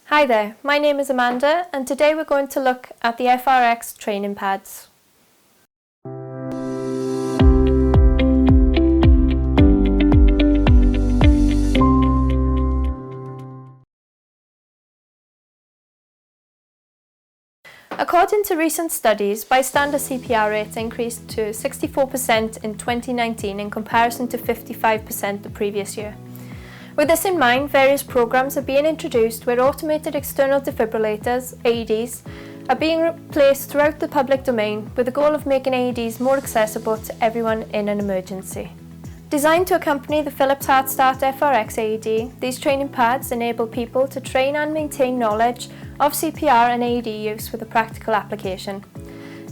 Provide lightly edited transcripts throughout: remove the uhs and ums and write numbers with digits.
Hi there, my name is Amanda and today we're going to look at the FRx training pads. According to recent studies, bystander CPR rates increased to 64% in 2019 in comparison to 55% the previous year. With this in mind, various programs are being introduced where automated external defibrillators, AEDs, are being placed throughout the public domain with the goal of making AEDs more accessible to everyone in an emergency. Designed to accompany the Philips HeartStart FRx AED, these training pads enable people to train and maintain knowledge of CPR and AED use with a practical application.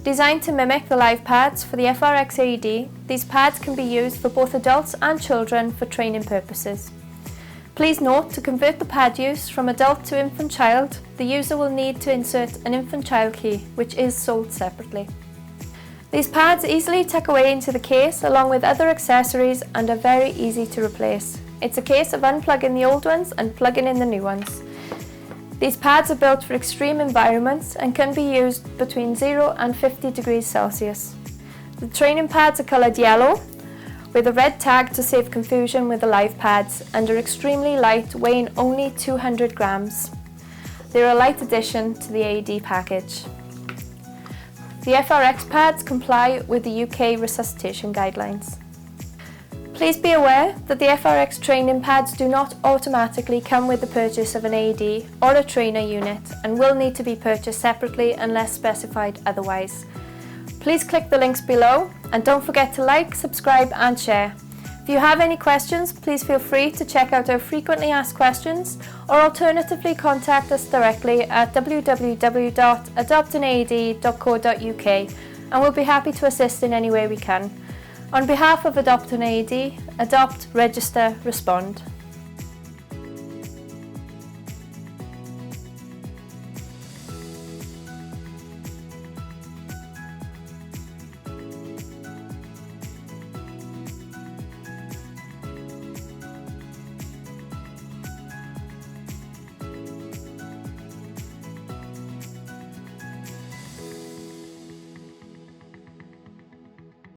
Designed to mimic the live pads for the FRx AED, these pads can be used for both adults and children for training purposes. Please note, to convert the pad use from adult to infant child, the user will need to insert an infant child key, which is sold separately. These pads easily tuck away into the case along with other accessories and are very easy to replace. It's a case of unplugging the old ones and plugging in the new ones. These pads are built for extreme environments and can be used between 0 and 50 degrees Celsius. The training pads are coloured yellow with a red tag to save confusion with the live pads and are extremely light, weighing only 200 grams. They're a light addition to the AED package. The FRx pads comply with the UK resuscitation guidelines. Please be aware that the FRx training pads do not automatically come with the purchase of an AED or a trainer unit and will need to be purchased separately unless specified otherwise. Please click the links below and don't forget to like, subscribe and share. If you have any questions, please feel free to check out our frequently asked questions or alternatively contact us directly at www.adoptanaed.co.uk and we'll be happy to assist in any way we can. On behalf of Adopt an AED, adopt, register, respond.